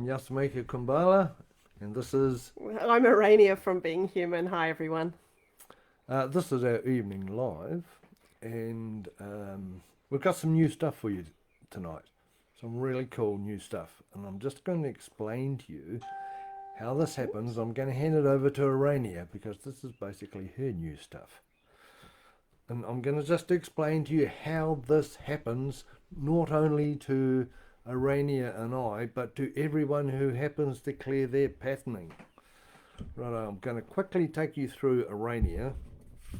I'm Yasamika Kumbala, and this is I'm Arania from Being Human. Hi, everyone. our evening live, and we've got some new stuff for you tonight. Some really cool new stuff, and I'm just going to explain to you how this happens. I'm going to hand it over to Arania because this is basically her new stuff. And I'm going to just explain to you how this happens, not only to Arania and I, but to everyone who happens to clear their patterning. Right, I'm going to quickly take you through Arania.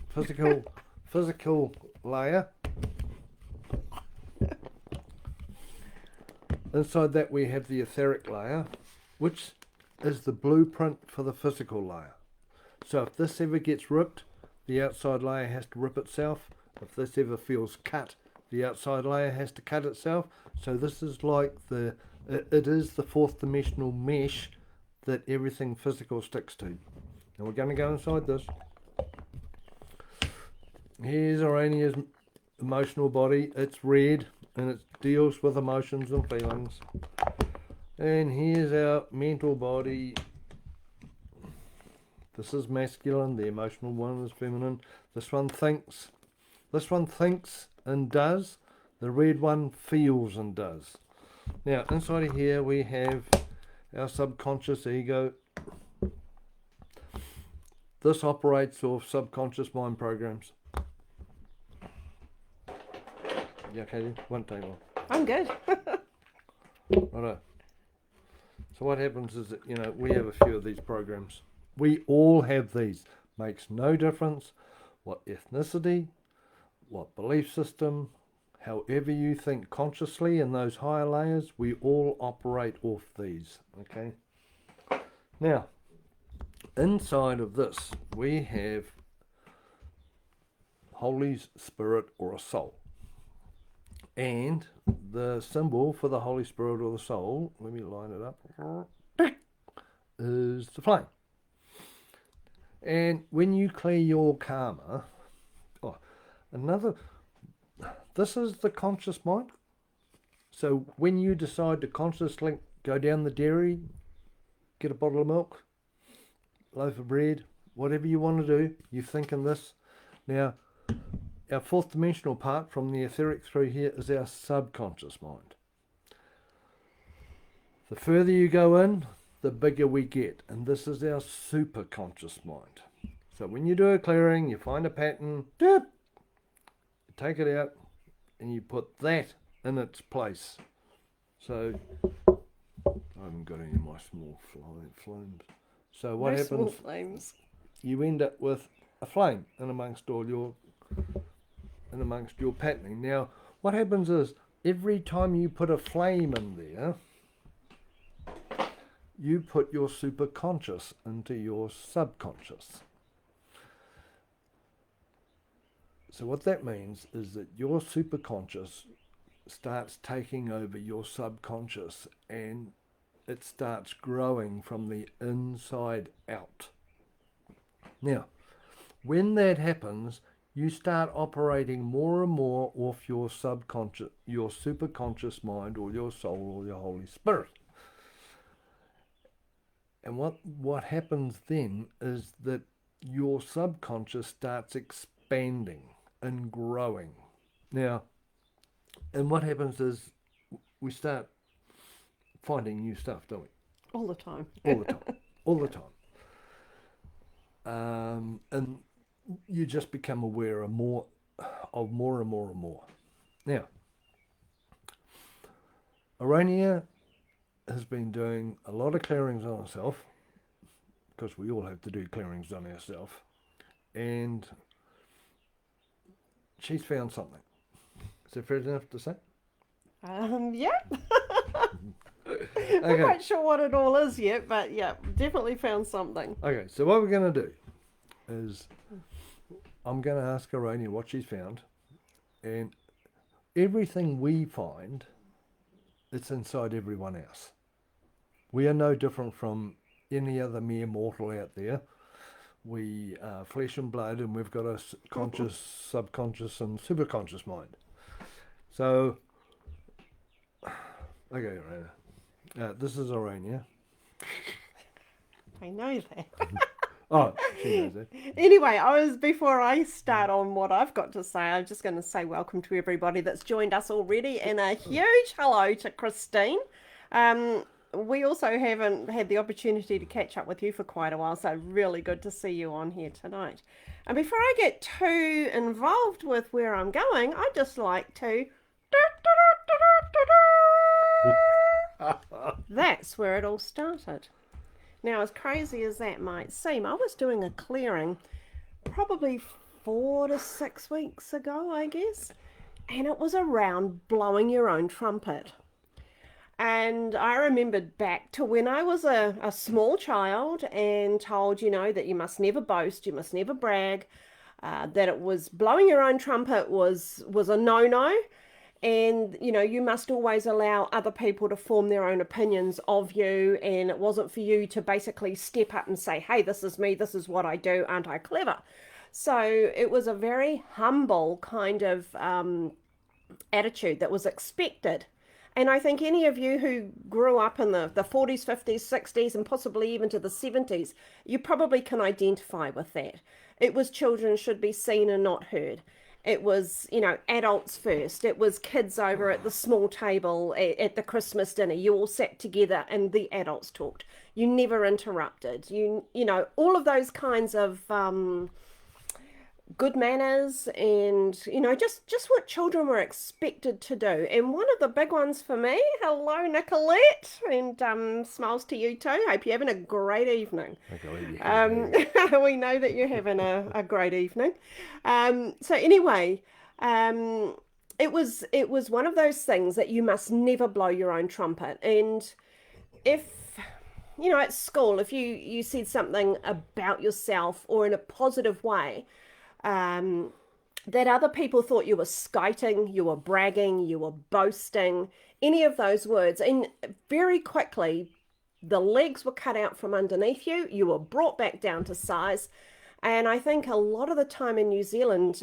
Physical layer. Inside that we have the etheric layer, which is the blueprint for the physical layer. So if this ever gets ripped, the outside layer has to rip itself. If this ever feels cut, the outside layer has to cut itself. So this is like it is the fourth dimensional mesh that everything physical sticks to. And we're going to go inside this. Here's Arania's emotional body. It's red and it deals with emotions and feelings. And here's our mental body. This is masculine, the emotional one is feminine. This one thinks and does. The red one feels and does. Now, inside of here we have our subconscious ego. This operates off subconscious mind programs. You okay? Won't take long. I'm good. Righto. So what happens is that, we have a few of these programs. We all have these. Makes no difference what ethnicity, what belief system, however you think consciously in those higher layers, we all operate off these. Okay? Now, inside of this, we have Holy Spirit or a soul. And the symbol for the Holy Spirit or the soul, let me line it up, is the flame. And when you clear your karma, this is the conscious mind. So when you decide to consciously go down the dairy, get a bottle of milk, loaf of bread, whatever you want to do, you think in this. Now, our fourth dimensional part from the etheric through here is our subconscious mind. The further you go in, the bigger we get, and this is our superconscious mind. So when you do a clearing, you find a pattern, you take it out, and you put that in its place. So I haven't got any of my small flames. So what happens? Small flames. You end up with a flame in amongst your patterning. Now, what happens is every time you put a flame in there, you put your superconscious into your subconscious. So what that means is that your superconscious starts taking over your subconscious and it starts growing from the inside out. Now, when that happens, you start operating more and more off your subconscious, your superconscious mind or your soul or your Holy Spirit. And what happens then is that your subconscious starts expanding and growing. Now, and what happens is we start finding new stuff, don't we? All the time. All the time. And you just become aware of more and more. Now, Arania has been doing a lot of clearings on herself, because we all have to do clearings on ourselves, and she's found something. Is that fair enough to say? Yeah. Okay. Not quite sure what it all is yet, but yeah, definitely found something. Okay, so what we're going to do is I'm going to ask Arania what she's found, and everything we find, it's inside everyone else. We are no different from any other mere mortal out there. We are flesh and blood, and we've got a conscious, subconscious, and superconscious mind. So, okay, Arania, This is Arania. I know that. Oh, she knows that. Anyway, before I start on what I've got to say, I'm just going to say welcome to everybody that's joined us already, and a huge hello to Christine. We also haven't had the opportunity to catch up with you for quite a while, so really good to see you on here tonight. And before I get too involved with where I'm going, I'd just like to... That's where it all started. Now, as crazy as that might seem, I was doing a clearing probably 4 to 6 weeks ago, I guess, and it was around blowing your own trumpet. And I remembered back to when I was a small child and told, that you must never boast, you must never brag, that it was blowing your own trumpet was a no-no. And, you must always allow other people to form their own opinions of you. And it wasn't for you to basically step up and say, hey, this is me, this is what I do, aren't I clever? So it was a very humble kind of attitude that was expected. And I think any of you who grew up in the 40s, 50s, 60s, and possibly even to the 70s, you probably can identify with that. It was children should be seen and not heard. It was, adults first. It was kids over at the small table at the Christmas dinner. You all sat together and the adults talked. You never interrupted. All of those kinds of good manners and, just what children were expected to do. And one of the big ones for me, hello, Nicolette, and smiles to you too. Hope you're having a great evening. We know that you're having a great evening. So anyway, it was one of those things that you must never blow your own trumpet. And if at school, if you said something about yourself or in a positive way, that other people thought you were skiting, you were bragging, you were boasting, any of those words. And very quickly, the legs were cut out from underneath you. You were brought back down to size. And I think a lot of the time in New Zealand,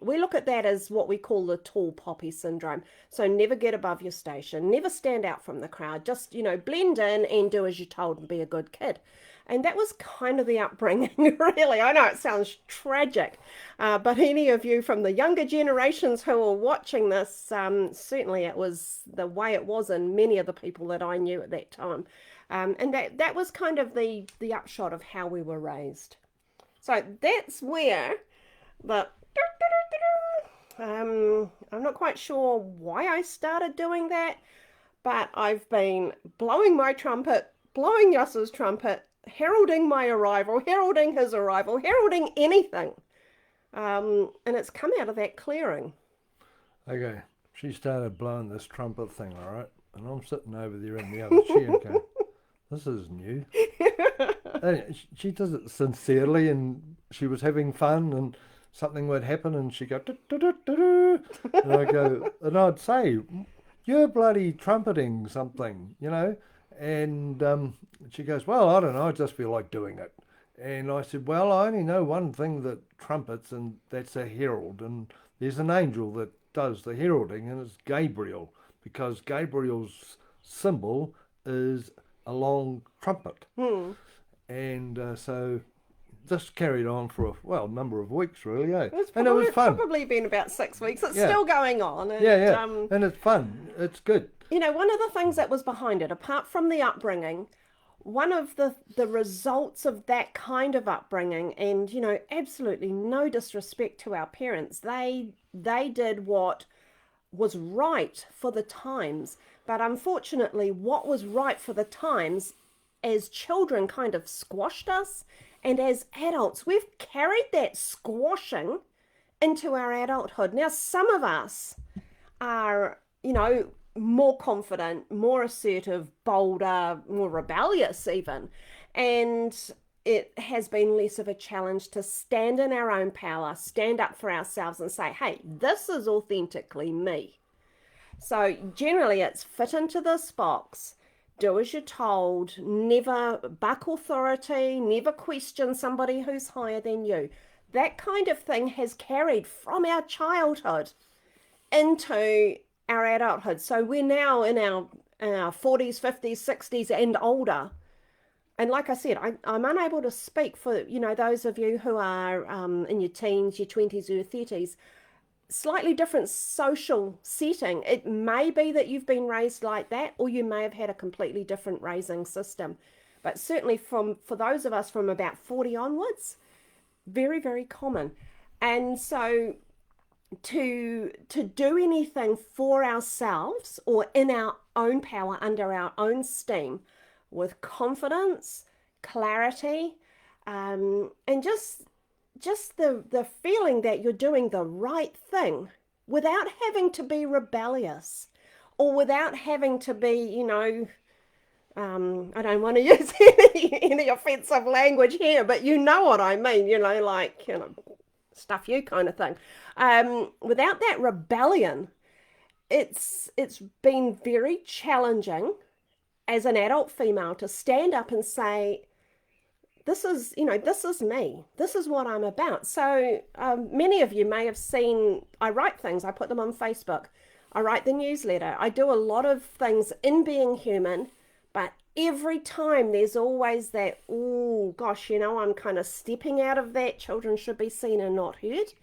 we look at that as what we call the tall poppy syndrome. So never get above your station, never stand out from the crowd, just, blend in and do as you're told and be a good kid. And that was kind of the upbringing, really. I know it sounds tragic, but any of you from the younger generations who are watching this, certainly it was the way it was in many of the people that I knew at that time. And that was kind of the upshot of how we were raised. So that's where I'm not quite sure why I started doing that, but I've been blowing my trumpet, blowing Yas's trumpet, heralding my arrival, heralding his arrival, heralding anything. And it's come out of that clearing. Okay, she started blowing this trumpet thing, all right? And I'm sitting over there in the other chair and going, this is new. And she does it sincerely, and she was having fun, and something would happen, and she'd go, and I go, and I'd say, you're bloody trumpeting something, And she goes, well, I don't know, I just feel like doing it. And I said, well, I only know one thing that trumpets, and that's a herald. And there's an angel that does the heralding, and it's Gabriel, because Gabriel's symbol is a long trumpet. And so this carried on for a number of weeks, really, eh? And it was fun. It's probably been about 6 weeks. It's still going on. And, and it's fun. It's good. One of the things that was behind it, apart from the upbringing, one of the results of that kind of upbringing, and, absolutely no disrespect to our parents, they did what was right for the times. But unfortunately, what was right for the times, as children, kind of squashed us. And as adults, we've carried that squashing into our adulthood. Now, some of us are, more confident, more assertive, bolder, more rebellious even. And it has been less of a challenge to stand in our own power, stand up for ourselves and say, hey, this is authentically me. So generally it's fit into this box, do as you're told, never buck authority, never question somebody who's higher than you. That kind of thing has carried from our childhood into our adulthood. So we're now in our in our 40s, 50s, 60s, and older. And like I said, I'm unable to speak for, those of you who are in your teens, your 20s, or your 30s. Slightly different social setting. It may be that you've been raised like that, or you may have had a completely different raising system. But certainly for those of us from about 40 onwards, very, very common. And so to do anything for ourselves or in our own power, under our own steam, with confidence, clarity, and just the feeling that you're doing the right thing without having to be rebellious, or without having to be, I don't want to use any offensive language here, but you know what I mean, like, stuff you kind of thing. Without that rebellion, it's been very challenging as an adult female to stand up and say, this is me. This is what I'm about. So many of you may have seen, I write things, I put them on Facebook. I write the newsletter. I do a lot of things in being human, but every time there's always that, oh gosh, I'm kind of stepping out of that. Children should be seen and not heard.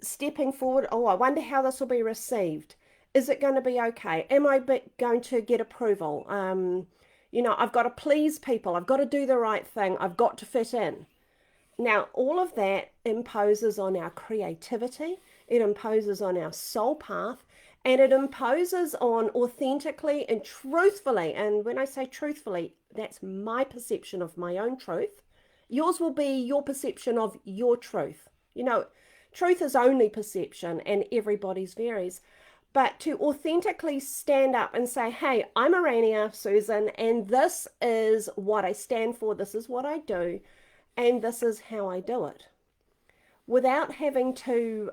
Stepping forward, oh, I wonder how this will be received. Is it going to be okay? Am I going to get approval? I've got to please people. I've got to do the right thing. I've got to fit in. Now, all of that imposes on our creativity. It imposes on our soul path, and it imposes on authentically and truthfully. And when I say truthfully, that's my perception of my own truth. Yours will be your perception of your truth. Truth is only perception, and everybody's varies. But to authentically stand up and say, hey, I'm Arania Susan, and this is what I stand for, this is what I do, and this is how I do it. Without having to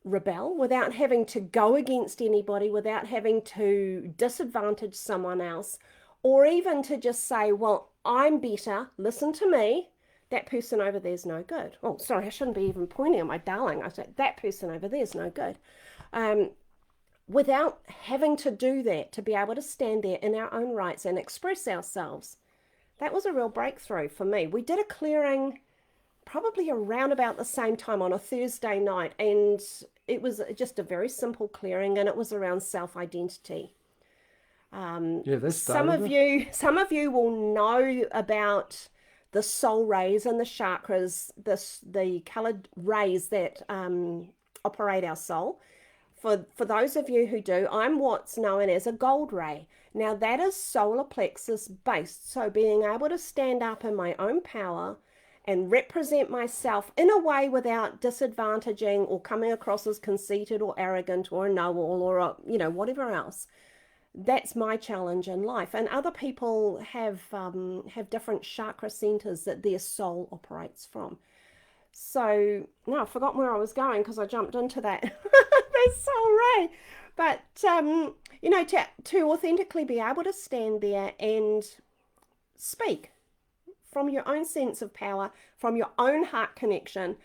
rebel, without having to go against anybody, without having to disadvantage someone else, or even to just say, well, I'm better, listen to me, that person over there's no good. Oh, sorry, I shouldn't be even pointing at my darling. I said, that person over there's no good. Without having to do that, to be able to stand there in our own rights and express ourselves, that was a real breakthrough for me. We did a clearing probably around about the same time on a Thursday night, and it was just a very simple clearing, and it was around self-identity. Some of you will know about the soul rays and the chakras, the colored rays that operate our soul. For those of you who do, I'm what's known as a gold ray. Now that is solar plexus based. So being able to stand up in my own power and represent myself in a way without disadvantaging or coming across as conceited or arrogant or a know-all or whatever else. That's my challenge in life. And other people have different chakra centers that their soul operates from. So, no, I've forgotten where I was going because I jumped into that. That's soul ray. But, to authentically be able to stand there and speak from your own sense of power, from your own heart connection,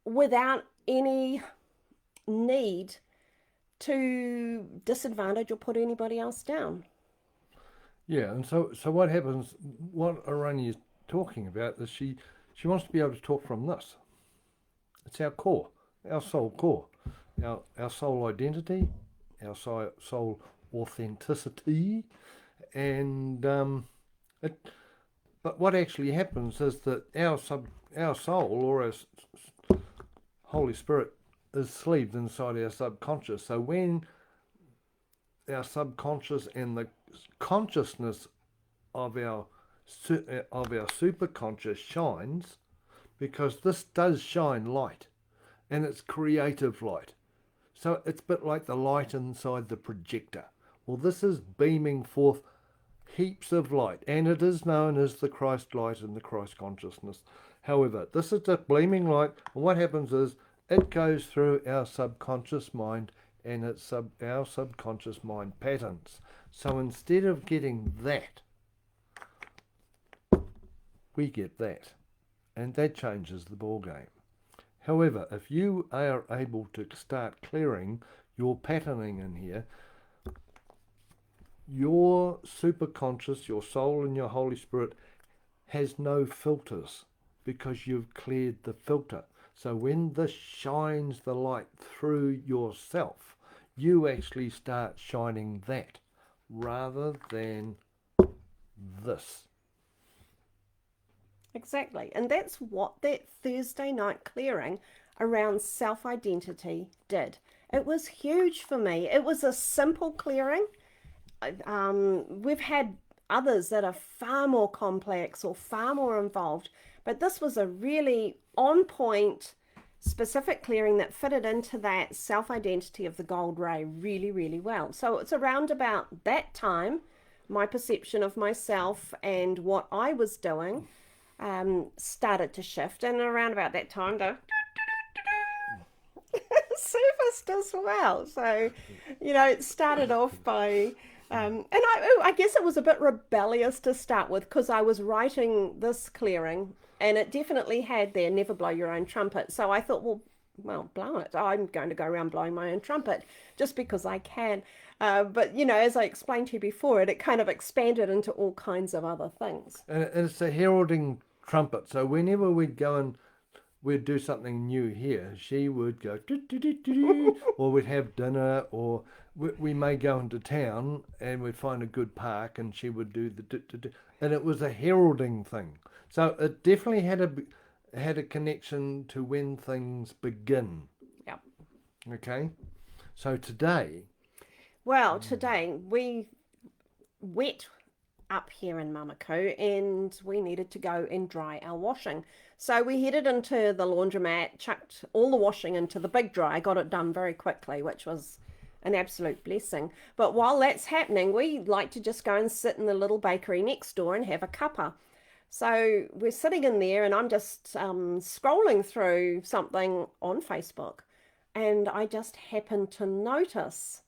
without any need to disadvantage or put anybody else down. Yeah, and so what happens, what Arani is talking about is she wants to be able to talk from this. It's our core, our soul core, our soul identity, our soul authenticity, and but what actually happens is that our soul, or our Holy Spirit, is sleeved inside our subconscious. So when our subconscious and the consciousness of our superconscious shines, because this does shine light, and it's creative light. So it's a bit like the light inside the projector. Well, this is beaming forth heaps of light, and it is known as the Christ light and the Christ consciousness. However, this is the gleaming light, and what happens is it goes through our subconscious mind, and it's our subconscious mind patterns. So instead of getting that, we get that, and that changes the ball game. However, if you are able to start clearing your patterning in here, your superconscious, your soul and your Holy Spirit has no filters because you've cleared the filter. So when this shines the light through yourself, you actually start shining that rather than this. Exactly. And that's what that Thursday night clearing around self-identity did. It was huge for me. It was a simple clearing. We've had others that are far more complex or far more involved, but this was a really on point, specific clearing that fitted into that self-identity of the gold ray really, really well. So it's around about that time, my perception of myself and what I was doing started to shift, and around about that time the surfaced as well. So, you know, it started off by and I guess it was a bit rebellious to start with because I was writing this clearing and it definitely had there, never blow your own trumpet. So I thought, well, blow it. I'm going to go around blowing my own trumpet just because I can. But, you know, as I explained to you before, it kind of expanded into all kinds of other things. And it's a heralding trumpet. So whenever we'd go and we'd do something new here, she would go, doo, doo, doo, doo, doo, or we'd have dinner, or we may go into town and we'd find a good park and she would do the doo, doo, doo, and it was a heralding thing. So it definitely had a connection to when things begin. Yep. Okay. So today. Well, today we wet up here in Mamako and we needed to go and dry our washing. So we headed into the laundromat, chucked all the washing into the big dry, got it done very quickly, which was an absolute blessing. But while that's happening, we like to just go and sit in the little bakery next door and have a cuppa. So we're sitting in there and I'm just scrolling through something on Facebook, and I just happened to notice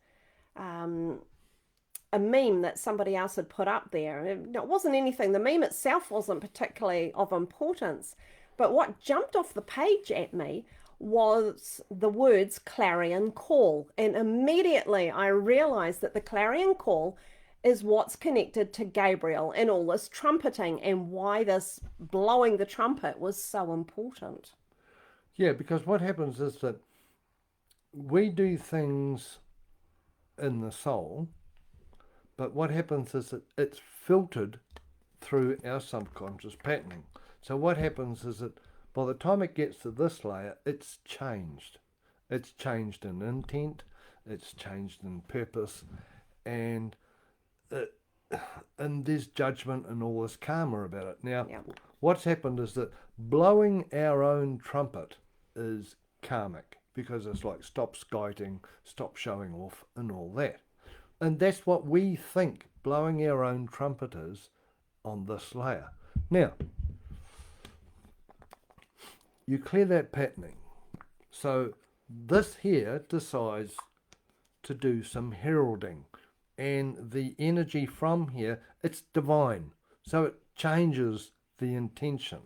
a meme that somebody else had put up there. It wasn't anything, the meme itself wasn't particularly of importance, but what jumped off the page at me was the words Clarion Call. And immediately I realized that the Clarion Call is what's connected to Gabriel and all this trumpeting and why this blowing the trumpet was so important. Yeah, because what happens is that we do things in the soul, but what happens is that it's filtered through our subconscious patterning. So what happens is that by the time it gets to this layer, it's changed. It's changed in intent, it's changed in purpose, and there's judgment and all this karma about it. Now, what's happened is that blowing our own trumpet is karmic, because it's like stop skiting, stop showing off and all that. And that's what we think blowing our own trumpet is on this layer. Now, you clear that patterning. So this here decides to do some heralding. And the energy from here, it's divine. So it changes the intention.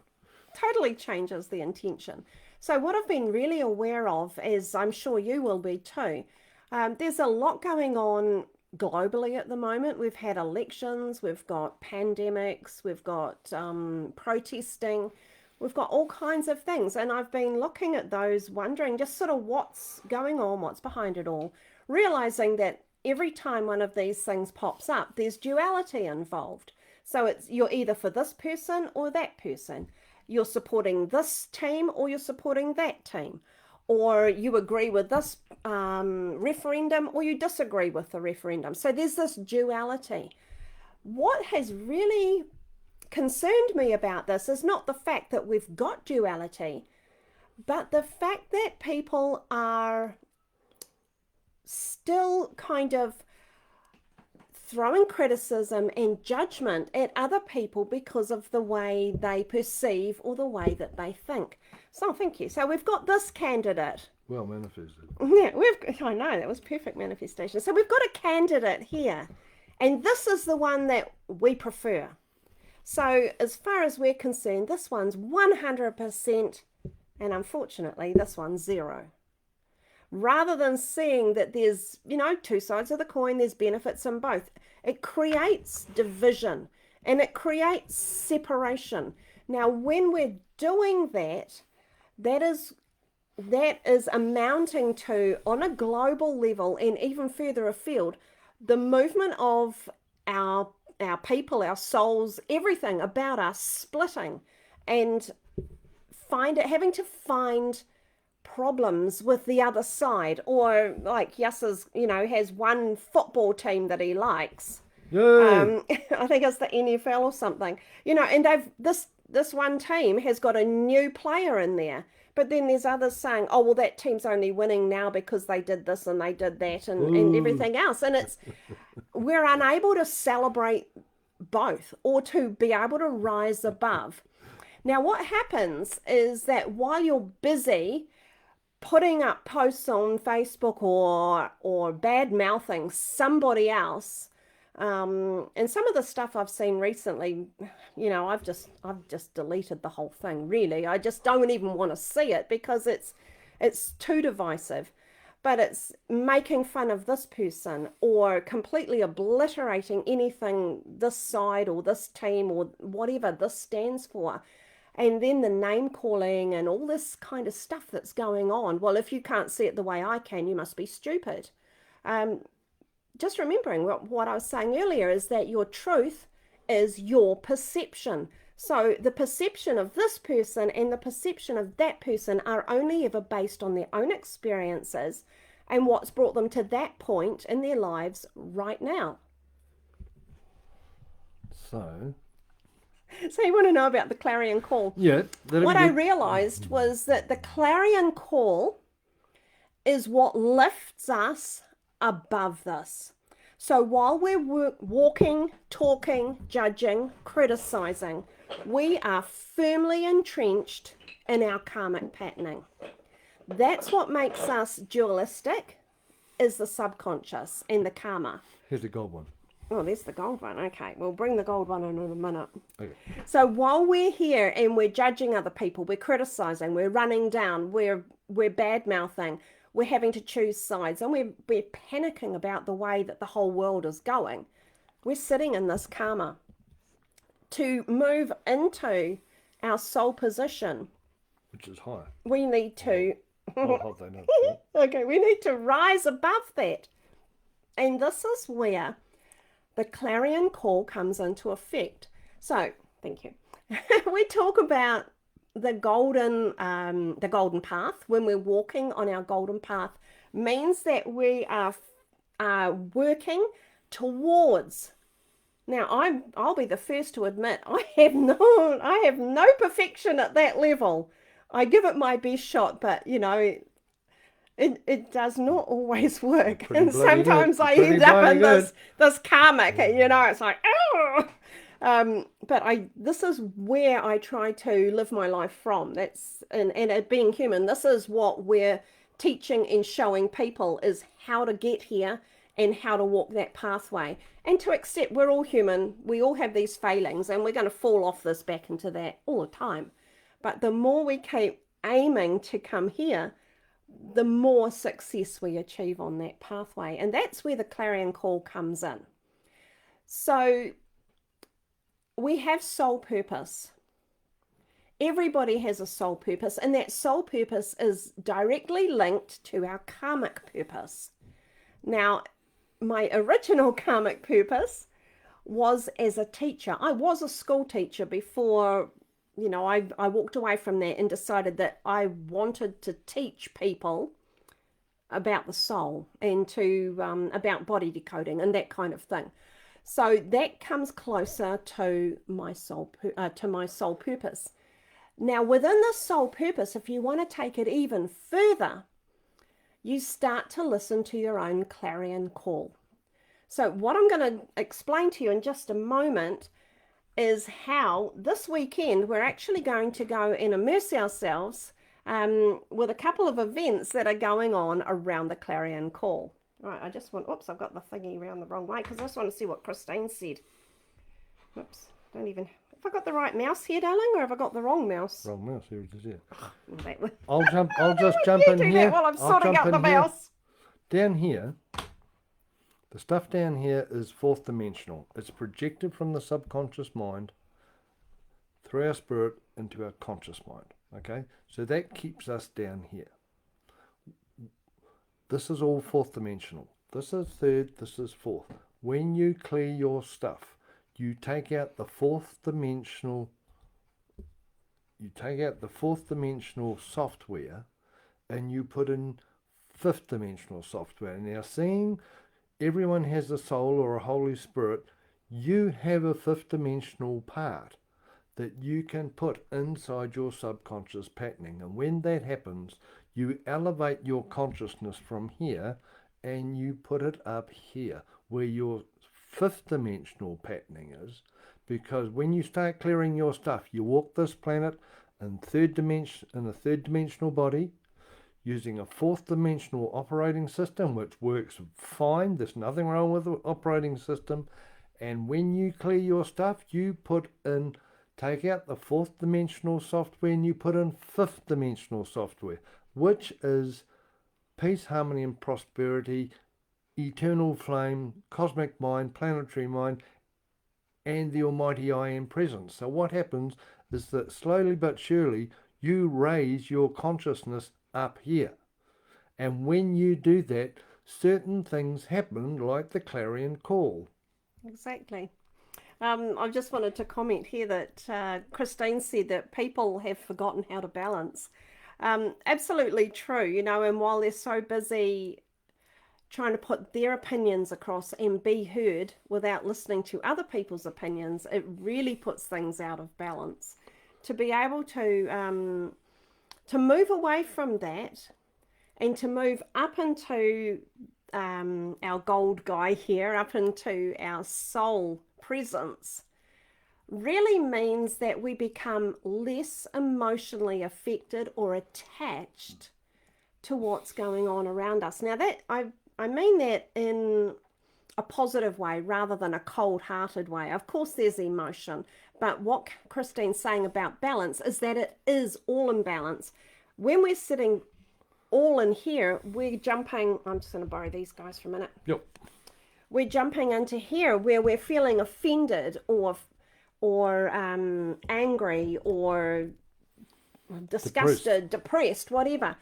Totally changes the intention. So what I've been really aware of, as I'm sure you will be too, there's a lot going on globally at the moment. We've had elections, we've got pandemics, we've got protesting, we've got all kinds of things. And I've been looking at those, wondering just sort of what's going on, what's behind it all, realizing that every time one of these things pops up, there's duality involved. So it's you're either for this person or that person. You're supporting this team or you're supporting that team. Or you agree with this referendum or you disagree with the referendum. So there's this duality. What has really concerned me about this is not the fact that we've got duality, but the fact that people are still kind of throwing criticism and judgment at other people because of the way they perceive or the way that they think. So thank you. So we've got this candidate. Well manifested. Yeah, I know, that was perfect manifestation. So we've got a candidate here, and this is the one that we prefer. So as far as we're concerned, this one's 100%, and unfortunately this one's 0. rather than seeing that there's, two sides of the coin, there's benefits in both. It creates division and it creates separation. Now, when we're doing that, that is amounting to, on a global level and even further afield, the movement of our people, our souls, everything about us splitting, and having to find problems with the other side. Or like Yasser's, has one football team that he likes. I think it's the NFL or something, and this one team has got a new player in there. But then there's others saying, oh, well, that team's only winning now because they did this and they did that and everything else. And we're unable to celebrate both or to be able to rise above. Now, what happens is that while you're busy putting up posts on Facebook or bad-mouthing somebody else, and some of the stuff I've seen recently, I've just deleted the whole thing, really. I just don't even want to see it because it's too divisive. But it's making fun of this person or completely obliterating anything this side or this team or whatever this stands for. And then the name calling and all this kind of stuff that's going on. Well, if you can't see it the way I can, you must be stupid. Just remembering what I was saying earlier is that your truth is your perception. So the perception of this person and the perception of that person are only ever based on their own experiences and what's brought them to that point in their lives right now. So you want to know about the Clarion Call? Yeah. What I realized was that the Clarion Call is what lifts us above this. So while we're walking, talking, judging, criticizing, we are firmly entrenched in our karmic patterning. That's what makes us dualistic, is the subconscious and the karma. Here's the gold one. Oh, there's the gold one. Okay, we'll bring the gold one in a minute. Okay. So while we're here and we're judging other people, we're criticizing, we're running down, we're bad-mouthing, we're having to choose sides, and we're panicking about the way that the whole world is going. We're sitting in this karma. To move into our soul position, which is higher, we need to okay, we need to rise above that. And this is where the Clarion Call comes into effect. So, thank you. We talk about the golden path. When we're walking on our golden path, means that we are working towards. Now, I'll be the first to admit I have no perfection at that level. I give it my best shot, but it does not always work. And sometimes I end up in this karmic, it's like, oh. But this is where I try to live my life from. And being human, this is what we're teaching and showing people, is how to get here and how to walk that pathway. And to accept we're all human, we all have these failings, and we're going to fall off this back into that all the time. But the more we keep aiming to come here, the more success we achieve on that pathway. And that's where the Clarion Call comes in. So we have soul purpose. Everybody has a soul purpose, and that soul purpose is directly linked to our karmic purpose. Now, my original karmic purpose was as a teacher. I was a school teacher before, I walked away from that and decided that I wanted to teach people about the soul and about body decoding and that kind of thing. So that comes closer to my soul purpose. Now, within the soul purpose, if you want to take it even further, you start to listen to your own clarion call. So what I'm going to explain to you in just a moment is how this weekend we're actually going to go and immerse ourselves with a couple of events that are going on around the Clarion Call. Right, I've got the thingy around the wrong way because I just want to see what Christine said. Oops, don't even I got the right mouse here, darling, or have I got the wrong mouse? Wrong mouse, here it is here. I'll just jump in do here. that while I'm sorting out the mouse. Down here, the stuff down here is fourth dimensional. It's projected from the subconscious mind through our spirit into our conscious mind. Okay, so that keeps us down here. This is all fourth dimensional. This is third, this is fourth. When you clear your stuff, you take out the fourth dimensional software and you put in fifth dimensional software. Now, seeing everyone has a soul or a Holy Spirit, you have a fifth dimensional part that you can put inside your subconscious patterning. And when that happens, you elevate your consciousness from here and you put it up here where your fifth dimensional patterning is. Because when you start clearing your stuff, you walk this planet in a third dimensional body, using a fourth dimensional operating system, which works fine. There's nothing wrong with the operating system. And when you clear your stuff, you take out the fourth dimensional software and you put in fifth dimensional software, which is peace, harmony, and prosperity, eternal flame, cosmic mind, planetary mind, and the almighty I am presence. So what happens is that slowly but surely you raise your consciousness up here. And when you do that, certain things happen, like the Clarion Call. Exactly. I just wanted to comment here that Christine said that people have forgotten how to balance. Absolutely true, you know, and while they're so busy trying to put their opinions across and be heard without listening to other people's opinions, it really puts things out of balance. To be able to move away from that and to move up into our gold guy here, up into our soul presence, really means that we become less emotionally affected or attached to what's going on around us. Now that I mean that in a positive way rather than a cold-hearted way. Of course there's emotion, but what Christine's saying about balance is that it is all in balance. When we're sitting all in here, we're jumping, I'm just going to borrow these guys for a minute. Yep. We're jumping into here where we're feeling offended or angry or disgusted, depressed, whatever.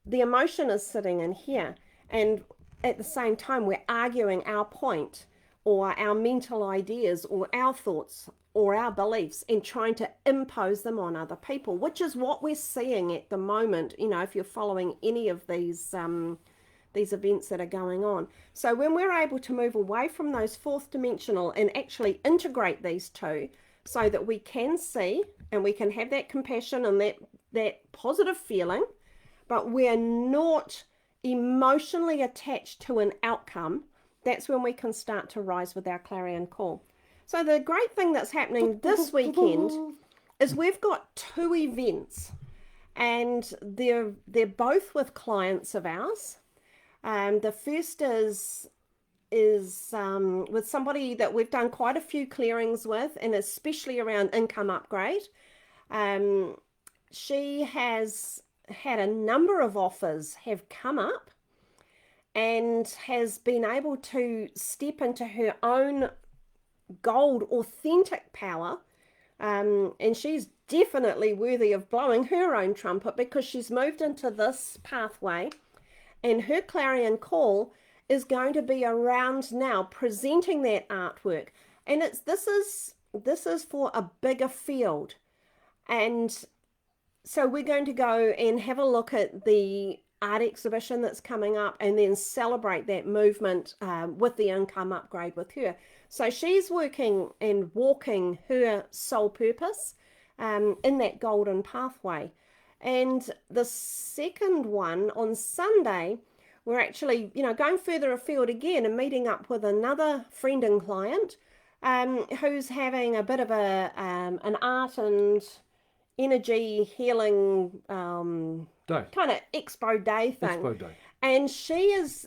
The emotion is sitting in here, and at the same time we're arguing our point or our mental ideas or our thoughts or our beliefs and trying to impose them on other people, which is what we're seeing at the moment, you know, if you're following any of these events that are going on. So when we're able to move away from those fourth dimensional and actually integrate these two so that we can see and we can have that compassion and that positive feeling, but we're not emotionally attached to an outcome, that's when we can start to rise with our Clarion Call. So the great thing that's happening this weekend is we've got two events, and they're both with clients of ours. The first is with somebody that we've done quite a few clearings with, and especially around income upgrade. She has had a number of offers have come up and has been able to step into her own gold authentic power, and she's definitely worthy of blowing her own trumpet because she's moved into this pathway, and her Clarion Call is going to be around now presenting that artwork, and this is for a bigger field. And so we're going to go and have a look at the art exhibition that's coming up and then celebrate that movement with the income upgrade with her. So she's working and walking her soul purpose in that golden pathway. And the second one on Sunday, we're actually, you know, going further afield again and meeting up with another friend and client who's having a bit of an art and energy healing kind of expo day thing. Expo day. And she's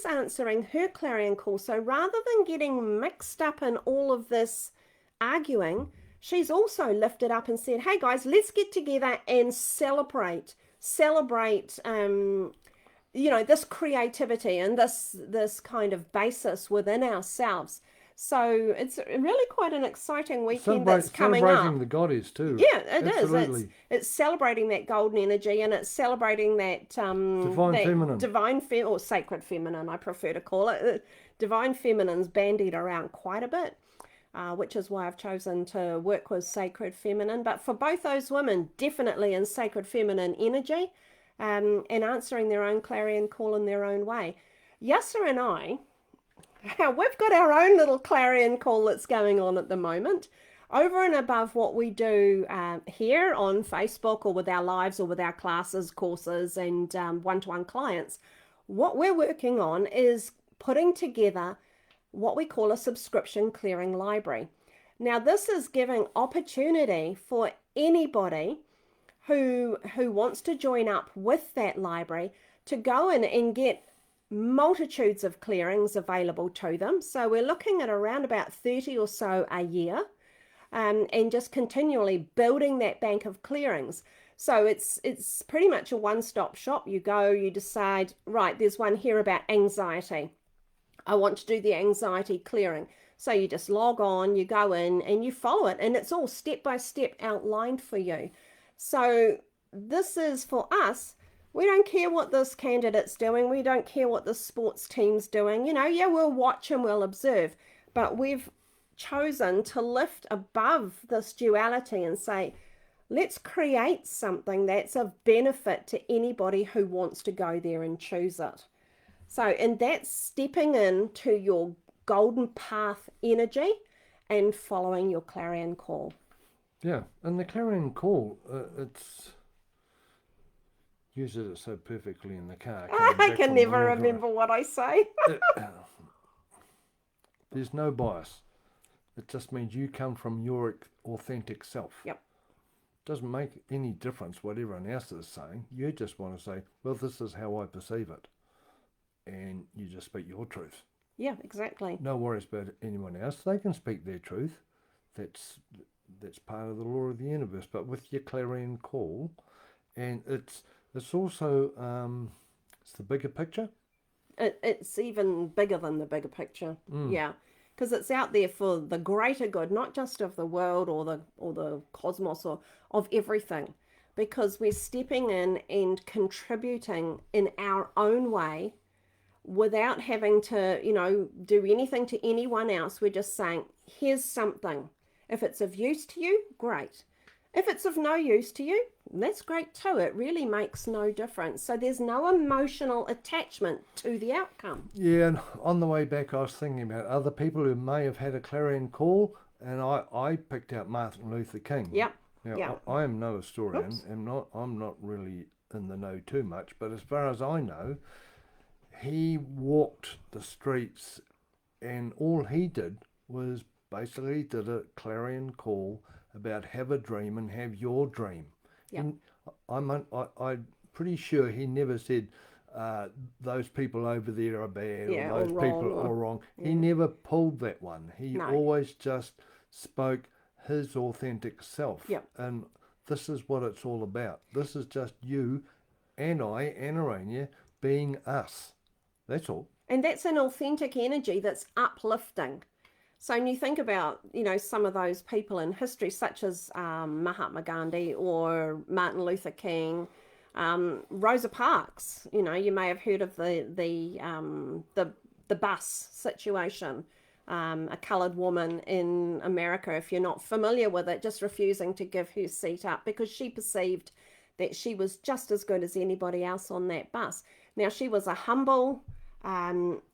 answering her Clarion Call. So rather than getting mixed up in all of this arguing, she's also lifted up and said, hey guys, let's get together and celebrate, this creativity and this kind of basis within ourselves. So it's really quite an exciting weekend that's coming up. Celebrating the goddess too. Yeah, it Absolutely. is. It's celebrating that golden energy, and it's celebrating that Feminine. divine or sacred feminine, I prefer to call it. Divine feminine's bandied around quite a bit, which is why I've chosen to work with sacred feminine. But for both those women, definitely in sacred feminine energy, and answering their own clarion call in their own way. Yasser and I, we've got our own little clarion call that's going on at the moment, over and above what we do here on Facebook or with our lives or with our classes, courses, and one-to-one clients. What we're working on is putting together what we call a subscription clearing library. Now, this is giving opportunity for anybody who wants to join up with that library to go in and get multitudes of clearings available to them. So we're looking at around about 30 or so a year, and just continually building that bank of clearings. So it's pretty much a one-stop shop. You go, you decide, right, there's one here about anxiety. I want to do the anxiety clearing. So you just log on, you go in and you follow it, and it's all step-by-step outlined for you. So this is for us. We don't care what this candidate's doing. We don't care what the sports team's doing. Yeah, we'll watch and we'll observe. But we've chosen to lift above this duality and say, let's create something that's of benefit to anybody who wants to go there and choose it. So, and that's stepping into your golden path energy and following your clarion call. Yeah, and the clarion call, it's uses it so perfectly in the car. I can never remember what I say. There's no bias. It just means you come from your authentic self. Yep. Doesn't make any difference what everyone else is saying. You just want to say, well, this is how I perceive it. And you just speak your truth. Yeah, exactly. No worries about anyone else. They can speak their truth. That's part of the law of the universe. But with your clarion call, and it's also it's the bigger picture. It's even bigger than the bigger picture. Yeah, because it's out there for the greater good, not just of the world or the cosmos or of everything. Because we're stepping in and contributing in our own way, without having to, do anything to anyone else. We're just saying, here's something. If it's of use to you, great. If it's of no use to you, that's great too. It really makes no difference. So there's no emotional attachment to the outcome. Yeah, and on the way back, I was thinking about other people who may have had a clarion call, and I picked out Martin Luther King. Yep. Now, yep. I am no historian, and I'm not really in the know too much, but as far as I know, he walked the streets, and all he did was basically did a clarion call about have a dream and have your dream. Yep. I'm pretty sure he never said those people over there are bad, or those people are wrong. Yeah. He never pulled that one. He always just spoke his authentic self. Yep. And this is what it's all about. This is just you and I and Arania being us. That's all. And that's an authentic energy that's uplifting. So when you think about, some of those people in history, such as Mahatma Gandhi or Martin Luther King, Rosa Parks, you may have heard of the bus situation, a coloured woman in America, if you're not familiar with it, just refusing to give her seat up because she perceived that she was just as good as anybody else on that bus. Now, she was a humble,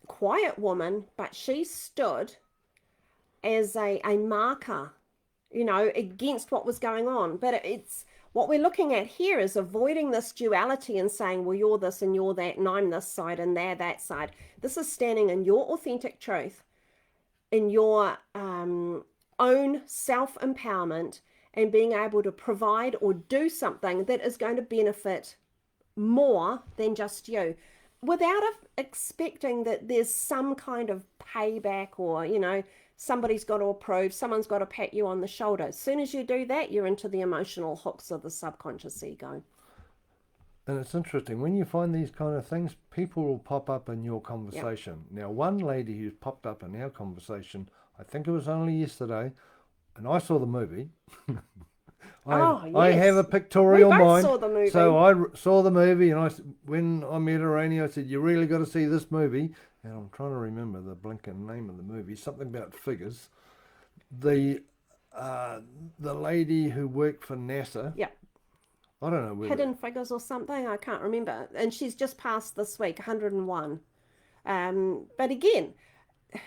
quiet woman, but she stood as a marker, against what was going on. But it's what we're looking at here is avoiding this duality and saying, well, you're this and you're that, and I'm this side and they're that side. This is standing in your authentic truth, in your own self-empowerment, and being able to provide or do something that is going to benefit more than just you, without expecting that there's some kind of payback or, somebody's got to approve, someone's got to pat you on the shoulder. As soon as you do that, you're into the emotional hooks of the subconscious ego. And it's interesting, when you find these kind of things, people will pop up in your conversation. Now, one lady who's popped up in our conversation, I think it was only yesterday, and I saw the movie. I have a pictorial we both mind. saw the movie. So I saw the movie, and when I met Arani, I said, you really got to see this movie. And I'm trying to remember the blinking name of the movie, something about figures. The lady who worked for NASA. Yeah. I don't know whether... Hidden Figures or something, I can't remember. And she's just passed this week, 101. But again,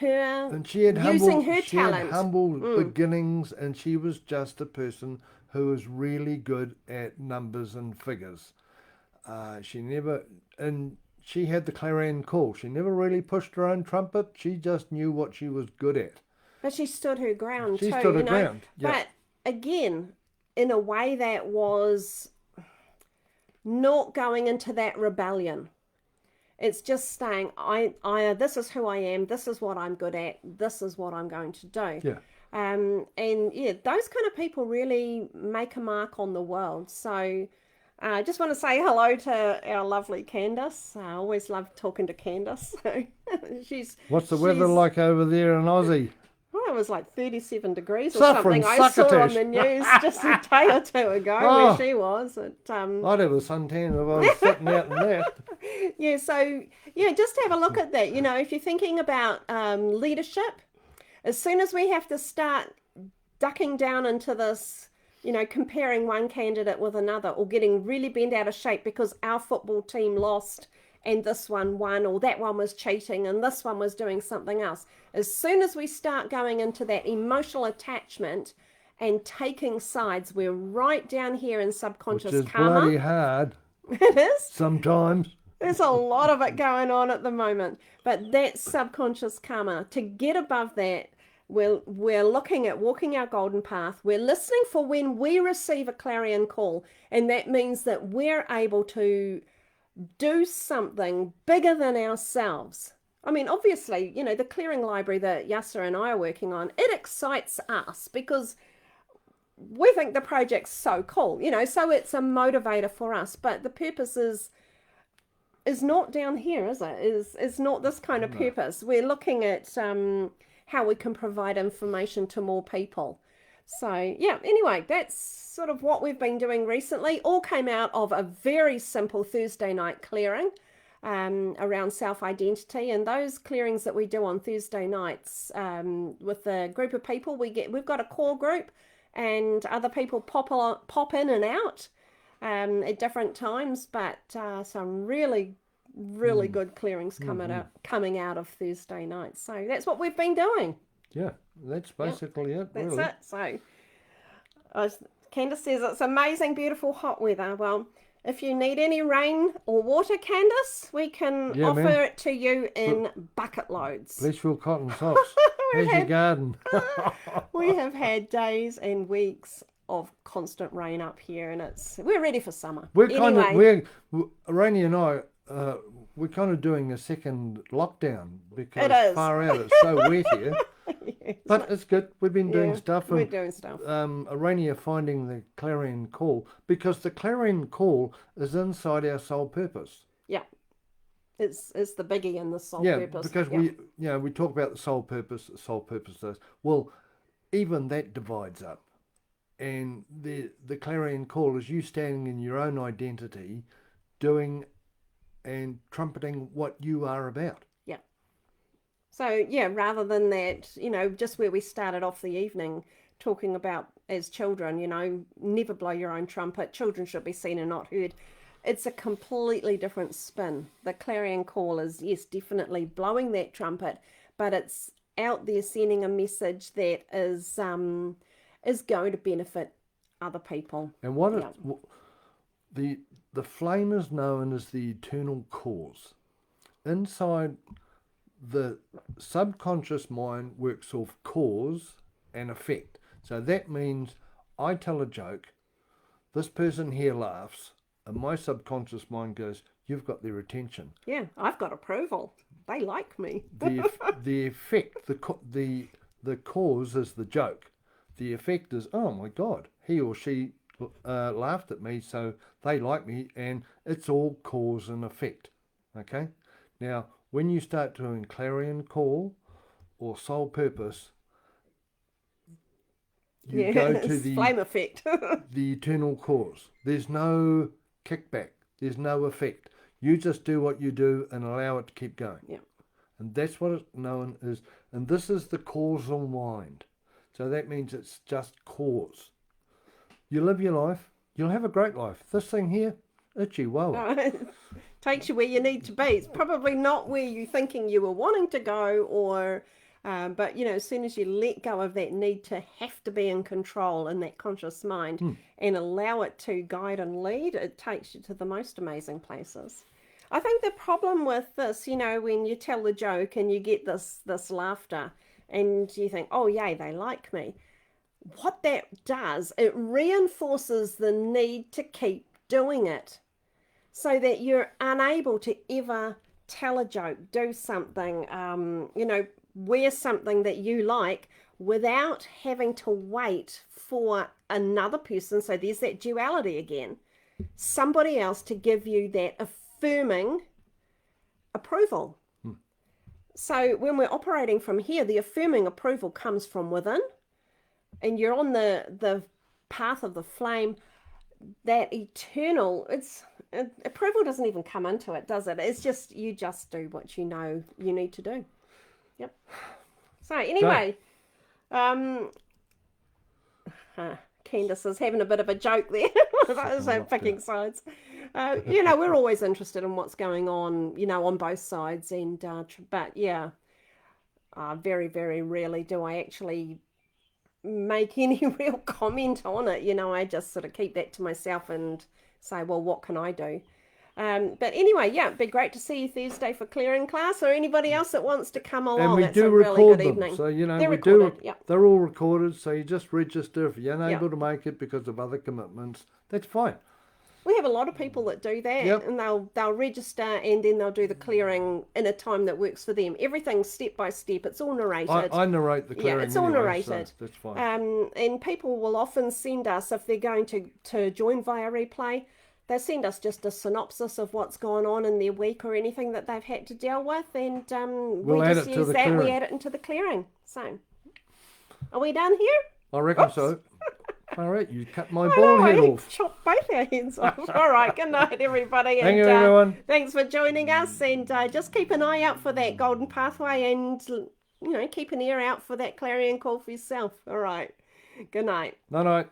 and she had using humble, her talent. Had humble beginnings, and she was just a person who was really good at numbers and figures. She had the Clarion Call. She never really pushed her own trumpet. She just knew what she was good at. But she stood her ground too. She stood her ground, yeah. But again, in a way that was not going into that rebellion. It's just saying, this is who I am, this is what I'm good at, this is what I'm going to do. Yeah. And yeah, those kind of people really make a mark on the world. So I just want to say hello to our lovely Candace. I always love talking to Candace. What's the weather like over there in Aussie? Well, it was like 37 degrees or something. I saw on the news just a day or two ago where she was. I'd have a suntan if I was sitting out in that. Yeah, so, just have a look at that. If you're thinking about leadership, as soon as we have to start ducking down into this, comparing one candidate with another or getting really bent out of shape because our football team lost and this one won, or that one was cheating and this one was doing something else. As soon as we start going into that emotional attachment and taking sides, we're right down here in subconscious Which is karma. bloody hard. It is. Sometimes. There's a lot of it going on at the moment. But that's subconscious karma. To get above that, we're looking at walking our golden path. We're listening for when we receive a clarion call. And that means that we're able to do something bigger than ourselves. I mean, obviously, the clearing library that Yasser and I are working on, it excites us because we think the project's so cool, so it's a motivator for us. But the purpose is not down here, is it? Is not this kind of purpose. We're looking at how we can provide information to more people. So, yeah, anyway, that's sort of what we've been doing recently. All came out of a very simple Thursday night clearing around self-identity. And those clearings that we do on Thursday nights with a group of people, we've got a core group and other people pop in and out at different times. But some really good clearings coming out of Thursday nights. So that's what we've been doing. Yeah, that's basically it. That's really. it. So, Candace says it's amazing, beautiful, hot weather. Well, if you need any rain or water, Candace, we can offer it to you in bucket loads. Bless your cotton socks. How's your garden? We have had days and weeks of constant rain up here, and we're ready for summer. Rainy and I, we're kind of doing a second lockdown because far out it's so wet here. Yes. But it's good. We've been doing stuff. We're doing stuff. Arania finding the Clarion Call, because the Clarion Call is inside our soul purpose. Yeah. It's the biggie in the soul purpose. Because we talk about the soul purpose does. Well, even that divides up. And the Clarion Call is you standing in your own identity, doing and trumpeting what you are about. Yeah. So, rather than that, just where we started off the evening talking about as children, never blow your own trumpet. Children should be seen and not heard. It's a completely different spin. The Clarion Call is, yes, definitely blowing that trumpet, but it's out there sending a message that is going to benefit other people. And the flame is known as the eternal cause. Inside, the subconscious mind works off cause and effect. So that means I tell a joke, this person here laughs, and my subconscious mind goes, you've got their attention. Yeah, I've got approval. They like me. The effect, the The cause is the joke. The effect is, oh my God, he or she laughed at me, so they like me, and it's all cause and effect. Okay? Now, when you start doing Clarion Call or Soul Purpose, you go to the flame effect. the eternal cause. There's no kickback. There's no effect. You just do what you do and allow it to keep going. Yeah. And that's what it's known as. And this is the causal mind. So that means it's just cause. You live your life, you'll have a great life. This thing here, itchy wow. Takes you where you need to be. It's probably not where you're thinking you were wanting to go, or but you know, as soon as you let go of that need to have to be in control in that conscious mind and allow it to guide and lead, it takes you to the most amazing places. I think the problem with this, you know, when you tell the joke and you get this laughter and you think, oh yay, they like me. What that does, it reinforces the need to keep doing it, so that you're unable to ever tell a joke, do something, you know, wear something that you like without having to wait for another person. So there's that duality again. Somebody else to give you that affirming approval. So when we're operating from here, the affirming approval comes from within, and you're on the path of the flame. That eternal, approval doesn't even come into it, does it? It's just, you just do what you know you need to do. Yep. So anyway, Candace is having a bit of a joke there. So picking sides. You know, we're always interested in what's going on, you know, on both sides. And but yeah, very, very rarely do I actually make any real comment on it. You know, I just sort of keep that to myself and say, well, what can I do? But anyway, yeah, it'd be great to see you Thursday for clearing class, or anybody else that wants to come along. And we It's do a record really good them, evening. so you know They're we recorded, do. yep. They're all recorded, so you just register. If you're unable Yep. to make it because of other commitments, that's fine. We have a lot of people that do that, Yep. and they'll register and then they'll do the clearing in a time that works for them. Everything's step by step. It's all narrated. I narrate the clearing. Yeah, it's all anyway, narrated. so that's fine. And people will often send us, if they're going to join via replay, they send us just a synopsis of what's gone on in their week or anything that they've had to deal with, and We'll we add just it to use the that. clearing. We add it into the clearing. So, are we done here? I reckon Oops. so. All right, you cut my I bald know, head I off. chopped both our heads off. All right, good night, everybody. Thank and, you, everyone. Thanks for joining us, and just keep an eye out for that golden pathway, and you know, keep an ear out for that clarion call for yourself. All right, good night. Night night.